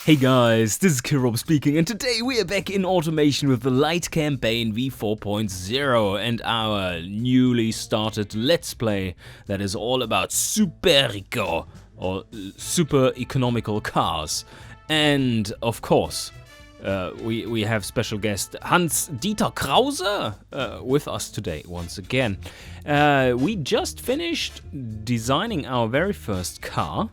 Hey guys, this is Kirob speaking, and today we are back in automation with the Lite Campaign V4.0 and our newly started Let's Play that is all about Superieco, or super economical cars. And of course, we have special guest Hand-Dieter Krause with us today once again. We just finished designing our very first car,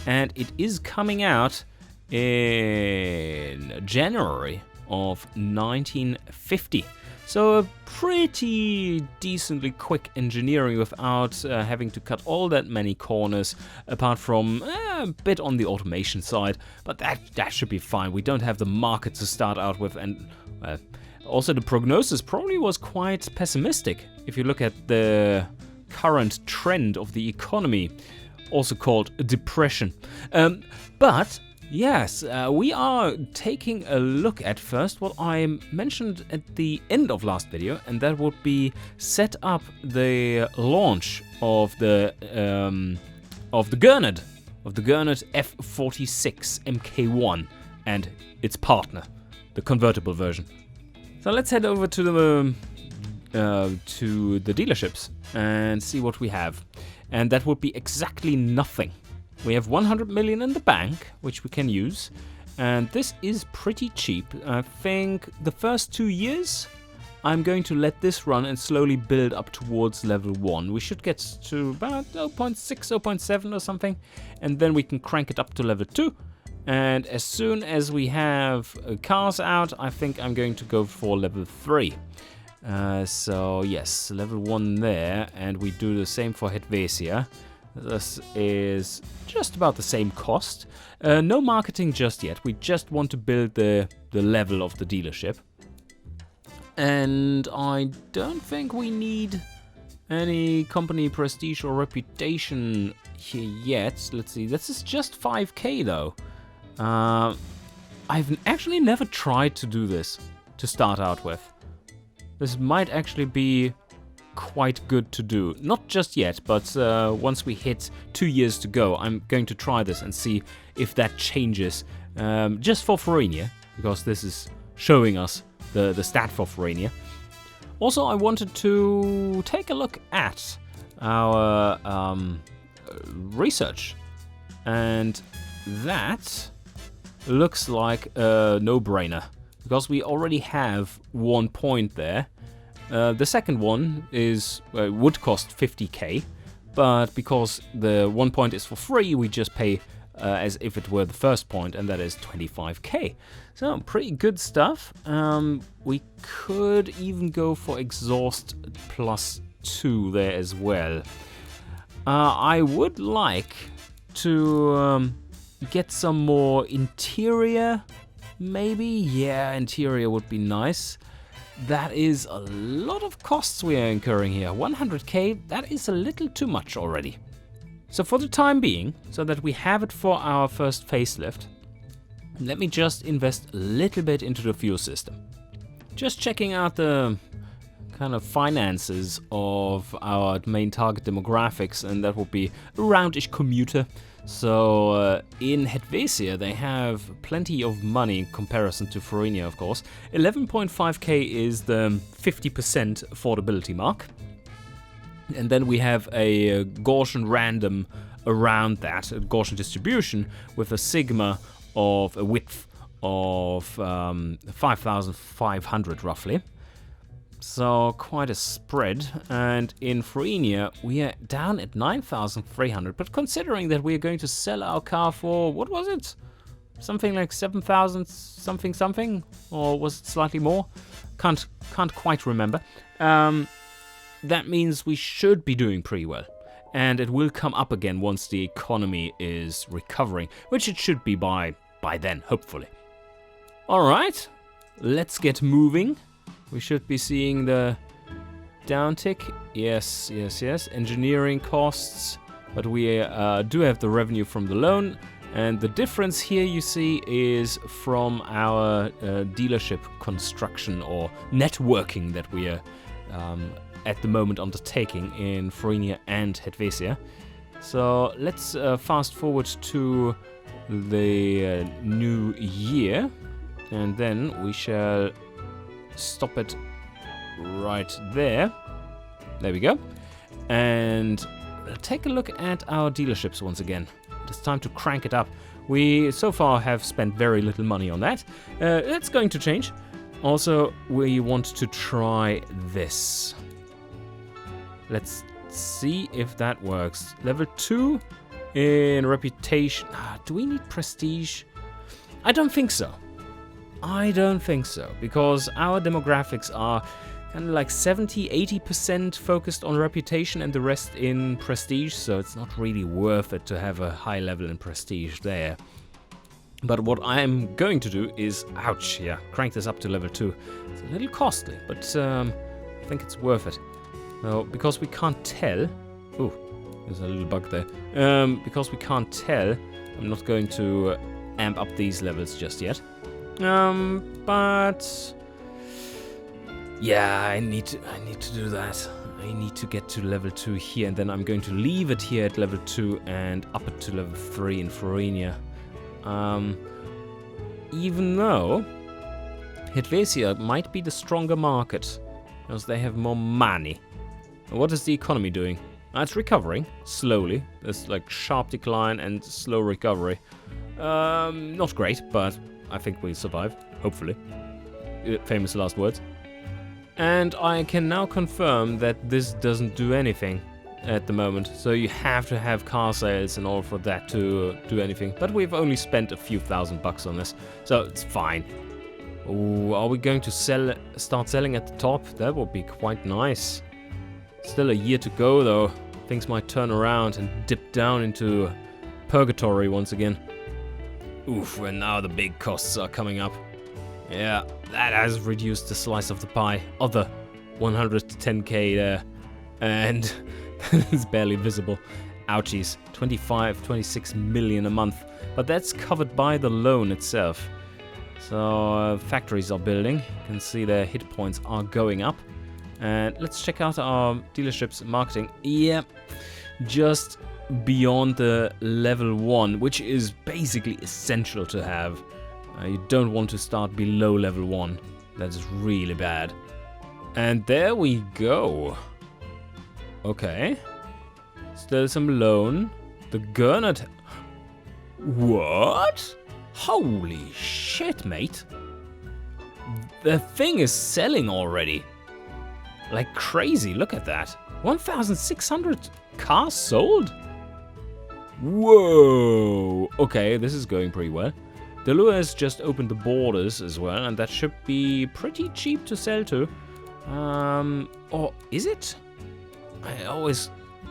and it is coming out in January of 1950. So a pretty decently quick engineering without having to cut all that many corners, apart from a bit on the automation side, but that should be fine. We don't have the market to start out with, and also the prognosis probably was quite pessimistic if you look at the current trend of the economy, also called a depression. But yes, we are taking a look at first what I mentioned at the end of last video, and that would be set up the launch of the Gurnard F46 MK1 and its partner, the convertible version. So let's head over to the dealerships and see what we have, and that would be exactly nothing. We have 100 million in the bank, which we can use, and this is pretty cheap. I think the first 2 years I'm going to let this run and slowly build up towards level 1. We should get to about 0.6, 0.7 or something, and then we can crank it up to level 2. And as soon as we have cars out, I think I'm going to go for level 3. So yes, level 1 there, and we do the same for Helvetia. This is just about the same cost. No marketing just yet. We just want to build the level of the dealership. And I don't think we need any company prestige or reputation here yet. Let's see. This is just 5k though. I've actually never tried to do this to start out with. This might actually be quite good to do. Not just yet, but once we hit 2 years to go, I'm going to try this and see if that changes. Just for Fruinian, because this is showing us the stat for Fruinian. Also, I wanted to take a look at our research, and that looks like a no-brainer, because we already have 1 point there. The second one is would cost 50k, but because the 1 point is for free, we just pay as if it were the first point, and that is 25k. So pretty good stuff. We could even go for exhaust +2 there as well. I would like to get some more interior, maybe. Yeah, interior would be nice. That is a lot of costs we are incurring here. 100k, that is a little too much already. So for the time being, so that we have it for our first facelift, let me just invest a little bit into the fuel system. Just checking out the kind of finances of our main target demographics, and that would be a roundish commuter. So in Helvetia they have plenty of money in comparison to Fruinian, of course. 11.5k is the 50% affordability mark. And then we have a Gaussian random around that, a Gaussian distribution with a sigma of a width of 5,500 roughly. So quite a spread, and in Fruinian we are down at 9,300, but considering that we are going to sell our car for, what was it? Something like 7,000 something, or was it slightly more? Can't quite remember. That means we should be doing pretty well, and it will come up again once the economy is recovering, which it should be by then, hopefully. Alright, let's get moving. We should be seeing the downtick. Yes. Engineering costs, but we do have the revenue from the loan, and the difference here you see is from our dealership construction or networking that we are at the moment undertaking in Fruinian and Helvetia. So let's fast forward to the new year, and then we shall stop it right there. There we go. And take a look at our dealerships once again. It's time to crank it up. We so far have spent very little money on that. That's going to change. Also, we want to try this. Let's see if that works. Level 2 in reputation. Do we need prestige? I don't think so. I don't think so, because our demographics are kind of like 70-80% focused on reputation and the rest in prestige, so it's not really worth it to have a high level in prestige there. But what I'm going to do is, ouch, yeah, crank this up to level 2. It's a little costly, but I think it's worth it. Now, because we can't tell... Ooh, there's a little bug there. Because we can't tell, I'm not going to amp up these levels just yet. But... yeah, I need to do that. I need to get to level 2 here, and then I'm going to leave it here at level 2 and up it to level 3 in Fruinian. Even though Helvetia might be the stronger market, because they have more money. What is the economy doing? It's recovering, slowly. There's like sharp decline and slow recovery. Not great, but I think we'll survive, hopefully. Famous last words. And I can now confirm that this doesn't do anything at the moment. So you have to have car sales in order for that to do anything. But we've only spent a few $1,000 on this, so it's fine. Ooh, are we going to start selling at the top? That would be quite nice. Still a year to go though. Things might turn around and dip down into purgatory once again. Oof, and now the big costs are coming up. Yeah, that has reduced the slice of the pie. Other 110k there. And it's barely visible. Ouchies. 26 million a month. But that's covered by the loan itself. So factories are building. You can see their hit points are going up. And let's check out our dealerships marketing. Yeah, just beyond the level 1, which is basically essential to have. You don't want to start below level 1. That's really bad. And there we go. Okay. Still some loan. The Gernot... What? Holy shit, mate. The thing is selling already. Like crazy, look at that. 1,600 cars sold? Whoa. Okay, this is going pretty well. Delua has just opened the borders as well, and that should be pretty cheap to sell to. Or is it?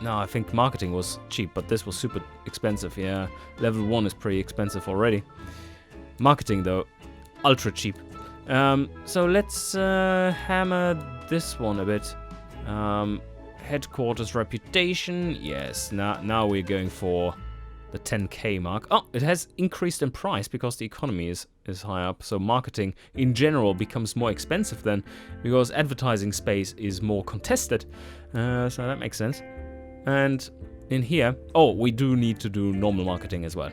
No, I think marketing was cheap, but this was super expensive, yeah. Level 1 is pretty expensive already. Marketing, though, ultra cheap. So let's hammer this one a bit. Headquarters reputation, yes. Now we're going for the 10k mark. Oh, it has increased in price because the economy is high up. So marketing in general becomes more expensive then, because advertising space is more contested. So that makes sense. And in here, oh, we do need to do normal marketing as well.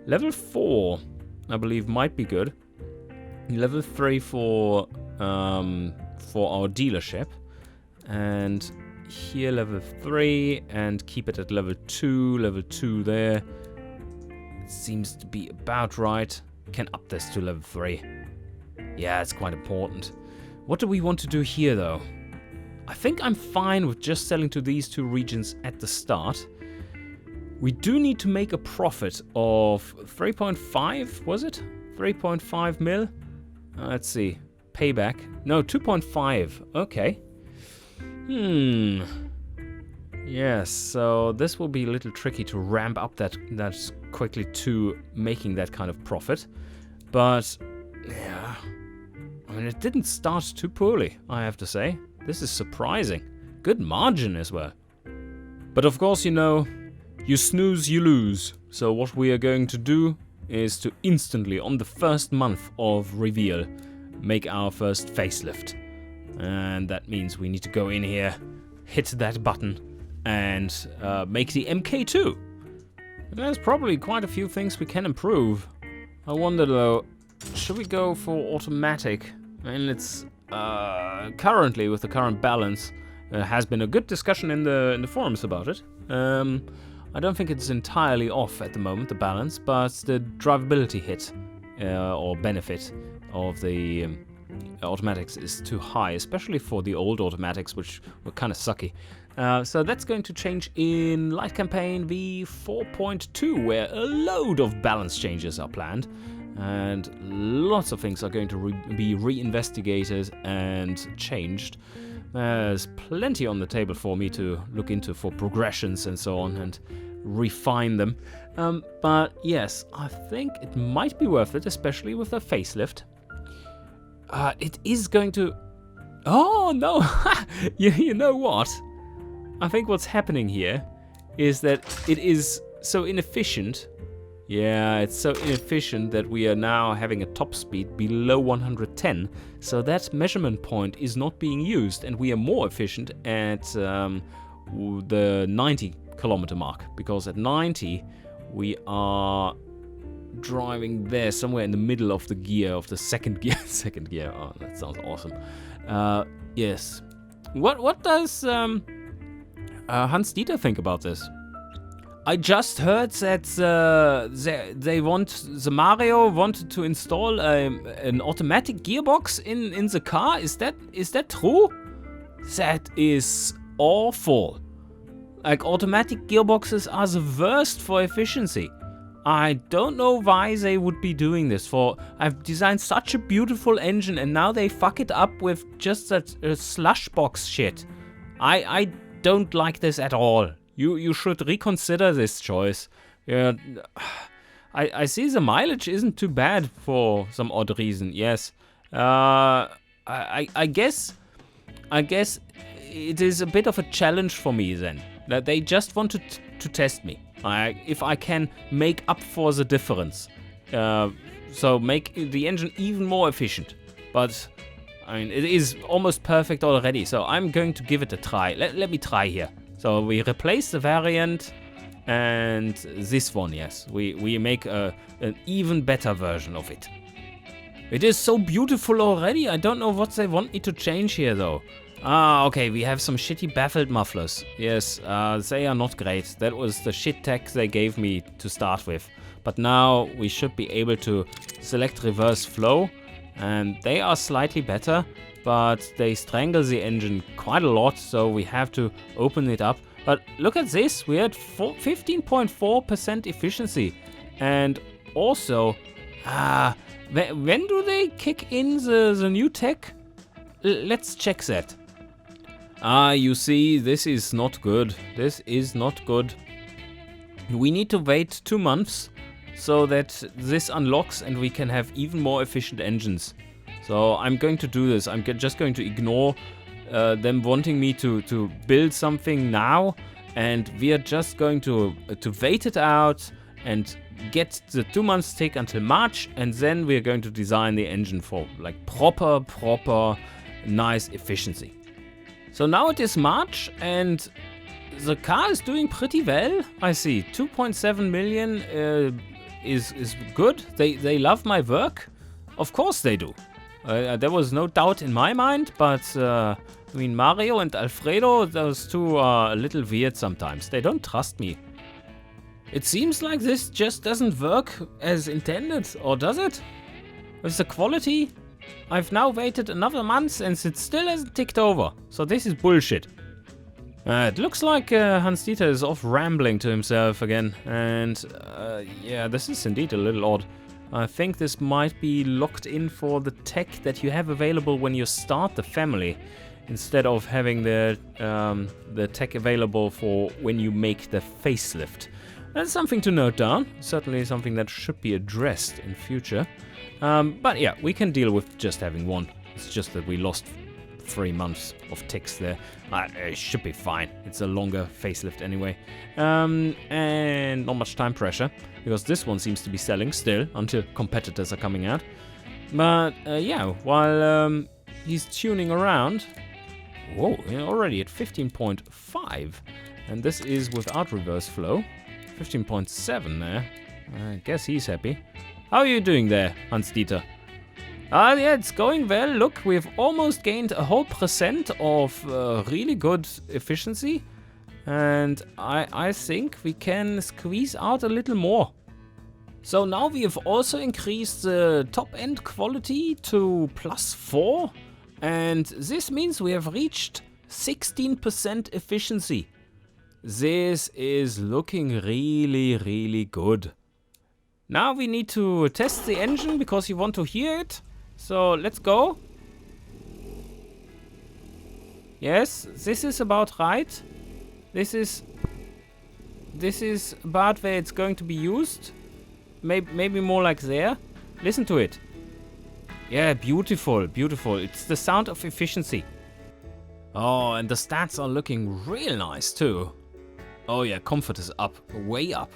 Level 4, I believe, might be good. Level 3 for our dealership. And here level 3, and keep it at level 2. Level 2 there. It seems to be about right. Can up this to level 3. Yeah, it's quite important. What do we want to do here though? I think I'm fine with just selling to these two regions at the start. We do need to make a profit of 3.5, was it? 3.5 mil? Let's see. Payback. No, 2.5. Okay. Yes, so this will be a little tricky to ramp up that quickly to making that kind of profit. But, yeah. I mean, it didn't start too poorly, I have to say. This is surprising. Good margin as well. But of course, you know, you snooze, you lose. So what we are going to do is to instantly, on the first month of reveal, make our first facelift. And that means we need to go in here, hit that button, and make the MK2. There's probably quite a few things we can improve. I wonder though, should we go for automatic? I mean, it's currently with the current balance, has been a good discussion in the forums about it. I don't think it's entirely off at the moment, the balance, but the drivability hit or benefit of the automatics is too high, especially for the old automatics, which were kind of sucky. So that's going to change in Lite Campaign V4.2, where a load of balance changes are planned, and lots of things are going to be reinvestigated and changed. There's plenty on the table for me to look into for progressions and so on, and refine them. But yes, I think it might be worth it, especially with a facelift. It is going to... Oh, no! You know what? I think what's happening here is that it is so inefficient. Yeah, it's so inefficient that we are now having a top speed below 110. So that measurement point is not being used, and we are more efficient at the 90 kilometer mark. Because at 90, we are driving there somewhere in the middle of the gear, of the second gear. Second gear, oh, that sounds awesome. Yes. What does Hand-Dieter think about this? I just heard that the Mario wanted to install an automatic gearbox in the car. Is that true? That is awful. Like, automatic gearboxes are the worst for efficiency. I don't know why they would be doing this. I've designed such a beautiful engine, and now they fuck it up with just that slush box shit. I don't like this at all. You should reconsider this choice. Yeah, I see the mileage isn't too bad for some odd reason. Yes, I guess it is a bit of a challenge for me then, that they just wanted to test me. If I can make up for the difference, so make the engine even more efficient. But I mean, it is almost perfect already, so I'm going to give it a try. Let me try here. So we replace the variant and this one, yes. We make an even better version of it. It is so beautiful already. I don't know what they want me to change here though. Okay, we have some shitty baffled mufflers. Yes, they are not great. That was the shit tech they gave me to start with. But now we should be able to select reverse flow, and they are slightly better, but they strangle the engine quite a lot, so we have to open it up. But look at this, we had 15.4% efficiency. And also, when do they kick in the new tech? Let's check that. You see, this is not good. This is not good. We need to wait 2 months so that this unlocks and we can have even more efficient engines. So I'm going to do this. I'm just going to ignore them wanting me to build something now, and we are just going to wait it out and get the 2 months tick until March, and then we're going to design the engine for like proper nice efficiency. So now it is March and the car is doing pretty well. I see 2.7 million is good. They love my work. Of course they do. There was no doubt in my mind, but I mean, Mario and Alfredo, those two are a little weird sometimes. They don't trust me. It seems like this just doesn't work as intended, or does it? With the quality? I've now waited another month and it still hasn't ticked over. So this is bullshit. It looks like Hand-Dieter is off rambling to himself again. And yeah, this is indeed a little odd. I think this might be locked in for the tech that you have available when you start the family, instead of having the tech available for when you make the facelift. That's something to note down. Certainly something that should be addressed in future. But yeah, we can deal with just having one. It's just that we lost 3 months of ticks there. It should be fine. It's a longer facelift anyway. And not much time pressure, because this one seems to be selling still until competitors are coming out. But yeah, while he's tuning around... Whoa, we're already at 15.5. And this is without reverse flow. 15.7 there. I guess he's happy. How are you doing there, Hand-Dieter? Yeah, it's going well. Look, we've almost gained a whole % of really good efficiency. And I think we can squeeze out a little more. So now we have also increased the top end quality to +4. And this means we have reached 16% efficiency. This is looking really, really good. Now we need to test the engine because you want to hear it. So let's go. Yes, this is about right. This is about where it's going to be used. Maybe more like there. Listen to it. Yeah, beautiful, beautiful. It's the sound of efficiency. Oh, and the stats are looking real nice too. Oh yeah, comfort is up, way up.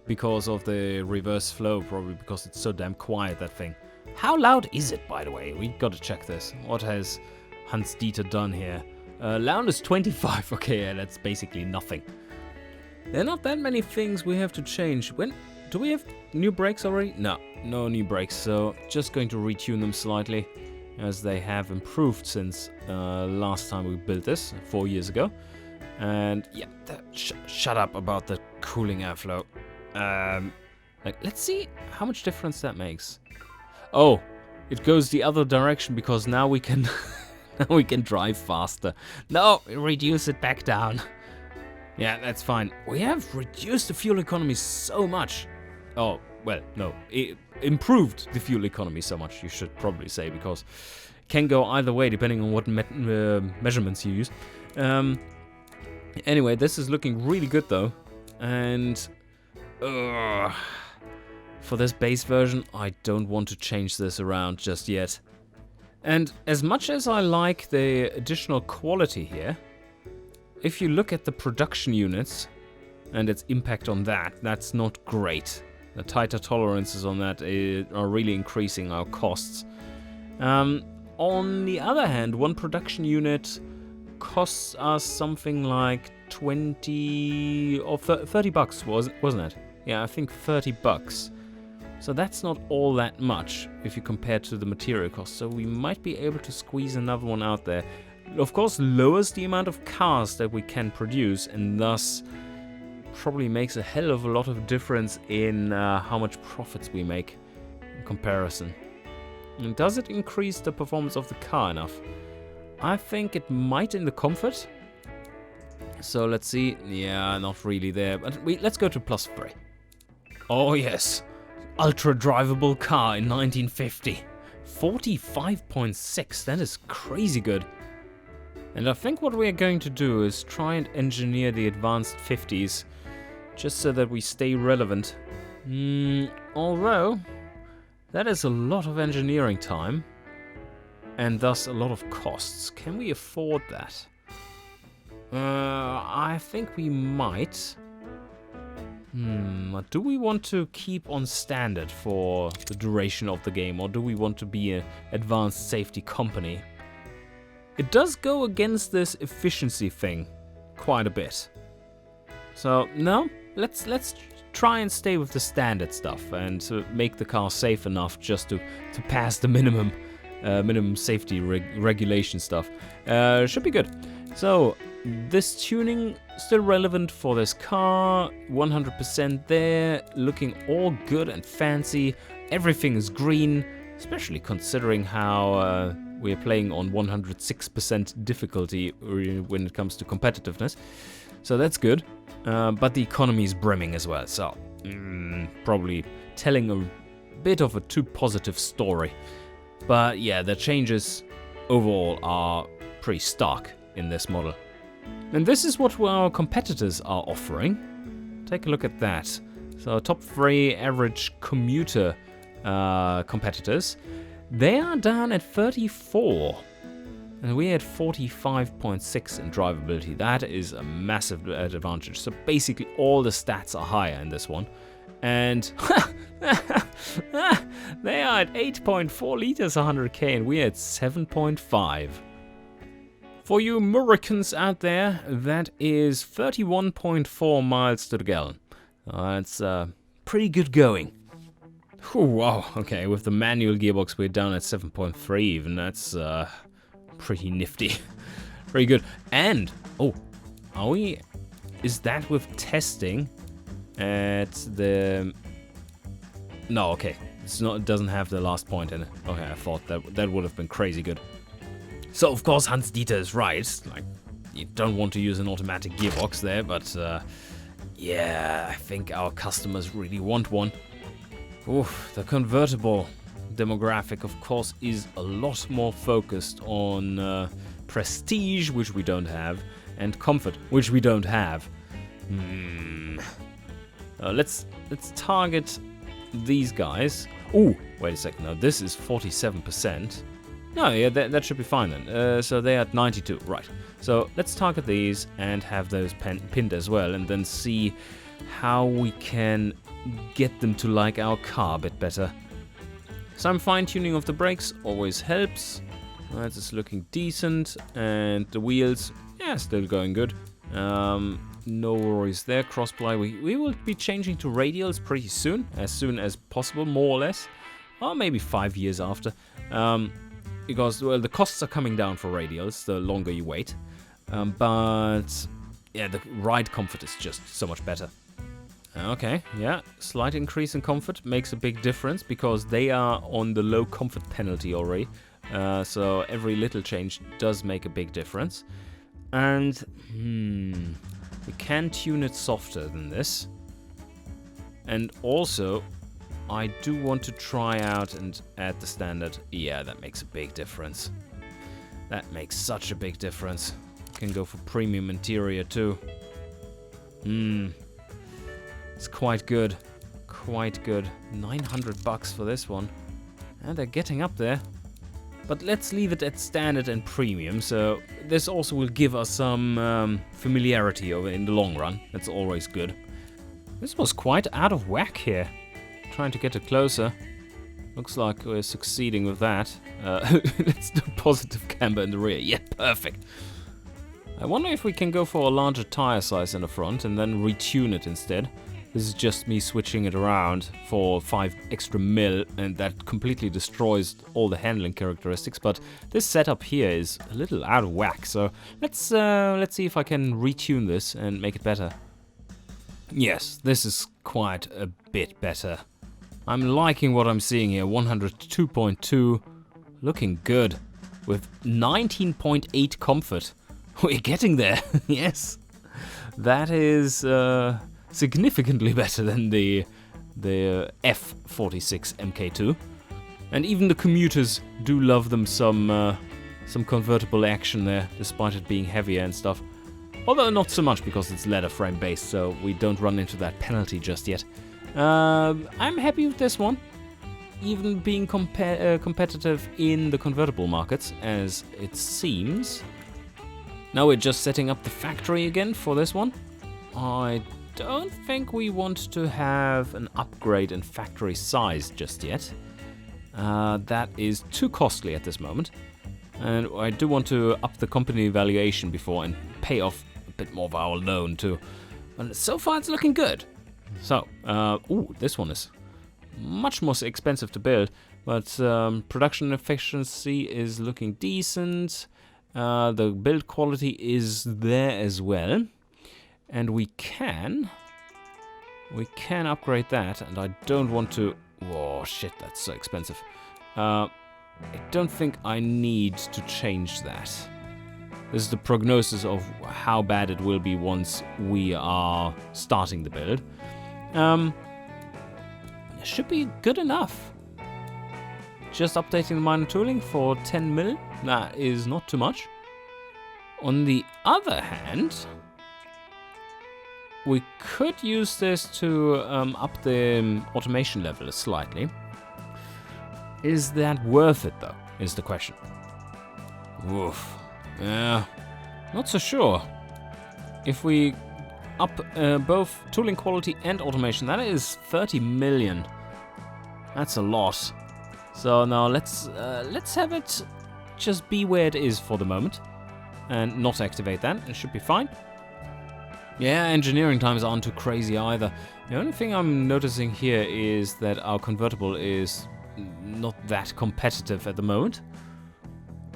Because of the reverse flow, probably because it's so damn quiet, that thing. How loud is it, by the way? We gotta check this. What has Hand-Dieter done here? Loud is 25. Okay, yeah, that's basically nothing. There are not that many things we have to change. Do we have new brakes already? No new brakes. So just going to retune them slightly, as they have improved since last time we built this 4 years ago. And yeah, shut up about the cooling airflow. Let's see how much difference that makes. Oh, it goes the other direction because now we can now we can drive faster. No, reduce it back down. Yeah, that's fine. We have reduced the fuel economy so much. Oh, well, no, it improved the fuel economy so much, you should probably say, because it can go either way depending on what measurements you use. Anyway, this is looking really good though, and for this base version, I don't want to change this around just yet. And as much as I like the additional quality here, if you look at the production units and its impact on that, that's not great. The tighter tolerances on that are really increasing our costs. On the other hand, one production unit costs us something like 20 or 30 bucks, wasn't it? Yeah, I think 30 bucks. So that's not all that much if you compare to the material cost. So we might be able to squeeze another one out there. Of course, lowers the amount of cars that we can produce, and thus probably makes a hell of a lot of difference in how much profits we make in comparison. And does it increase the performance of the car enough? I think it might in the comfort. So let's see. Yeah, not really there. But let's go to +3. Oh yes, ultra drivable car in 1950. 45.6. That is crazy good. And I think what we're going to do is try and engineer the advanced 50s, just so that we stay relevant. Although, that is a lot of engineering time, and thus a lot of costs. Can we afford that? I think we might. Do we want to keep on standard for the duration of the game, or do we want to be an advanced safety company? It does go against this efficiency thing quite a bit. So no, let's try and stay with the standard stuff and make the car safe enough just to pass the minimum safety regulation stuff. Should be good. So this tuning still relevant for this car. 100% there, looking all good and fancy. Everything is green, especially considering how we're playing on 106% difficulty when it comes to competitiveness. So that's good. But the economy is brimming as well, so probably telling a bit of a too positive story. But yeah, the changes overall are pretty stark in this model. And this is what our competitors are offering. Take a look at that. So top 3 average commuter competitors, they are down at 34. And we had 45.6 in drivability. That is a massive advantage. So basically all the stats are higher in this one. And they are at 8.4 liters 100k, and we're at 7.5. For you Americans out there, that is 31.4 miles to the gallon. That's pretty good going. Whew, wow, okay, with the manual gearbox we're down at 7.3 even. That's pretty nifty. Very good. And, oh, are we... Is that with testing at the... No, okay. It's not. It doesn't have the last point in it. Okay, I thought that would have been crazy good. So, of course, Hans-Dieter is right. Like, you don't want to use an automatic gearbox there, but yeah, I think our customers really want one. Oof, the convertible demographic, of course, is a lot more focused on prestige, which we don't have, and comfort, which we don't have. Let's target these guys. Ooh, wait a second. Now this is 47%. No, yeah, that should be fine then. So they're at 92, right? So let's target these and have those pinned as well, and then see how we can get them to like our car a bit better. Some fine-tuning of the brakes always helps. That is looking decent, and the wheels, yeah, still going good. No worries there. Crossply, we will be changing to radials pretty soon as possible, more or less, or maybe 5 years after. Because, well, the costs are coming down for radials the longer you wait. But, yeah, the ride comfort is just so much better. Okay, yeah, slight increase in comfort makes a big difference because they are on the low comfort penalty already. So every little change does make a big difference. And, we can tune it softer than this. And also, I do want to try out and add the standard. Yeah, that makes a big difference. That makes such a big difference. Can go for premium interior too. It's quite good. Quite good. $900 for this one. And they're getting up there. But let's leave it at standard and premium, so this also will give us some familiarity over in the long run. That's always good. This was quite out of whack here. Trying to get it closer. Looks like we're succeeding with that. Let's do positive camber in the rear. Yeah, perfect. I wonder if we can go for a larger tire size in the front and then retune it instead. This is just me switching it around for 5 extra mil, and that completely destroys all the handling characteristics. But this setup here is a little out of whack, so let's see if I can retune this and make it better. Yes, this is quite a bit better. I'm liking what I'm seeing here. 102.2, looking good, with 19.8 comfort. We're getting there. Yes, that is significantly better than the F46 MK2, and even the commuters do love them some convertible action there, despite it being heavier and stuff. Although not so much because it's leather frame based, so we don't run into that penalty just yet. I'm happy with this one, even being competitive in the convertible markets, as it seems. Now we're just setting up the factory again for this one. I don't think we want to have an upgrade in factory size just yet. That is too costly at this moment. And I do want to up the company valuation before and pay off a bit more of our loan too. But so far it's looking good. So, ooh, this one is much more expensive to build, but production efficiency is looking decent. The build quality is there as well. And we can upgrade that, and I don't want to... Whoa, shit, that's so expensive. I don't think I need to change that. This is the prognosis of how bad it will be once we are starting the build. It should be good enough. Just updating the minor tooling for 10 mil, that is not too much. On the other hand, we could use this to up the automation level slightly. Is that worth it, though, is the question. Oof. Yeah, not so sure. If we up both tooling quality and automation, that is 30 million. That's a lot. So now let's have it just be where it is for the moment. and not activate that. It should be fine. Yeah, engineering times aren't too crazy either. The only thing I'm noticing here is that our convertible is not that competitive at the moment.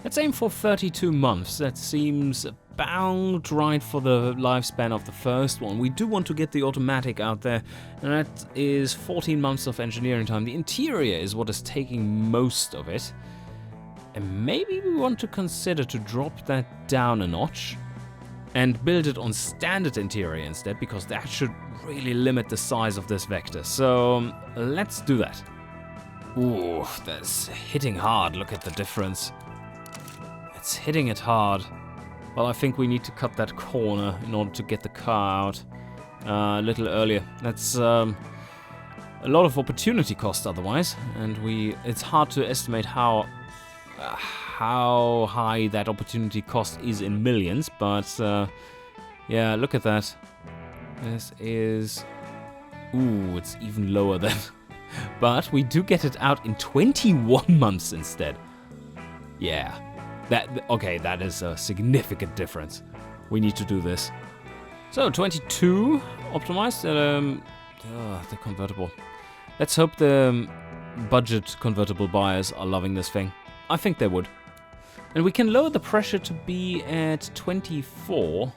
Let's aim for 32 months. That seems about right for the lifespan of the first one. We do want to get the automatic out there, and that is 14 months of engineering time. The interior is what is taking most of it. And maybe we want to consider to drop that down a notch and build it on standard interior instead, because that should really limit the size of this vector. So let's do that. Ooh, that's hitting hard. Look at the difference. It's hitting it hard. Well, I think we need to cut that corner in order to get the car out a little earlier. That's a lot of opportunity cost otherwise, and it's hard to estimate how high that opportunity cost is in millions, but yeah, look at that. This is... Ooh, it's even lower than... But we do get it out in 21 months instead. Yeah. Okay, that is a significant difference. We need to do this. So, 22 optimized. The convertible. Let's hope the budget convertible buyers are loving this thing. I think they would. And we can lower the pressure to be at 24.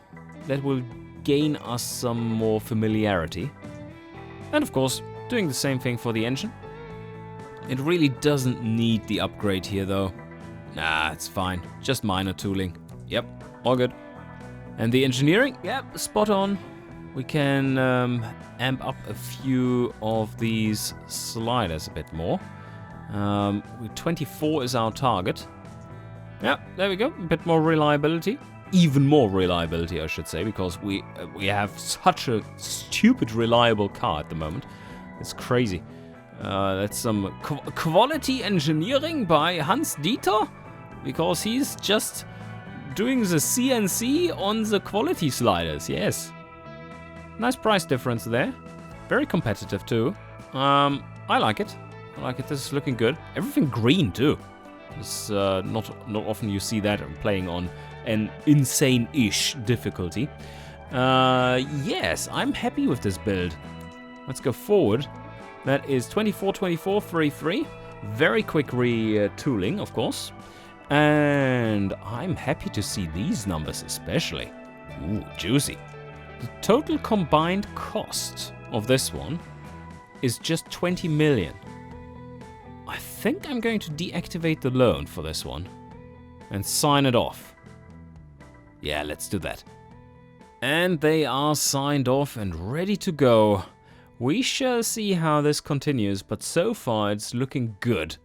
That will gain us some more familiarity. And of course, doing the same thing for the engine. It really doesn't need the upgrade here though. Nah, it's fine. Just minor tooling. Yep, all good. And the engineering? Yep, spot on. We can amp up a few of these sliders a bit more. 24 is our target. Yep, there we go. A bit more reliability. Even more reliability, I should say, because we have such a stupid reliable car at the moment. It's crazy. That's some quality engineering by Hand-Dieter, because he's just doing the CNC on the quality sliders. Yes, nice price difference there. Very competitive too. I like it. I like it. This is looking good. Everything green too. It's not often you see that playing on an insane-ish difficulty. Yes, I'm happy with this build. Let's go forward. That is 24, 24, 3, 3. Very quick retooling, of course. And I'm happy to see these numbers especially. Ooh, juicy. The total combined cost of this one is just 20 million. I think I'm going to deactivate the loan for this one and sign it off. Yeah, let's do that. And they are signed off and ready to go. We shall see how this continues, but so far it's looking good.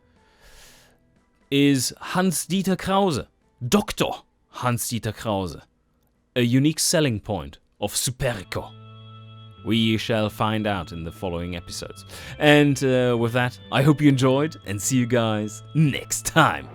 Is Hand-Dieter Krause, Dr. Hand-Dieter Krause, a unique selling point of Superieco? We shall find out in the following episodes. And with that, I hope you enjoyed, and see you guys next time.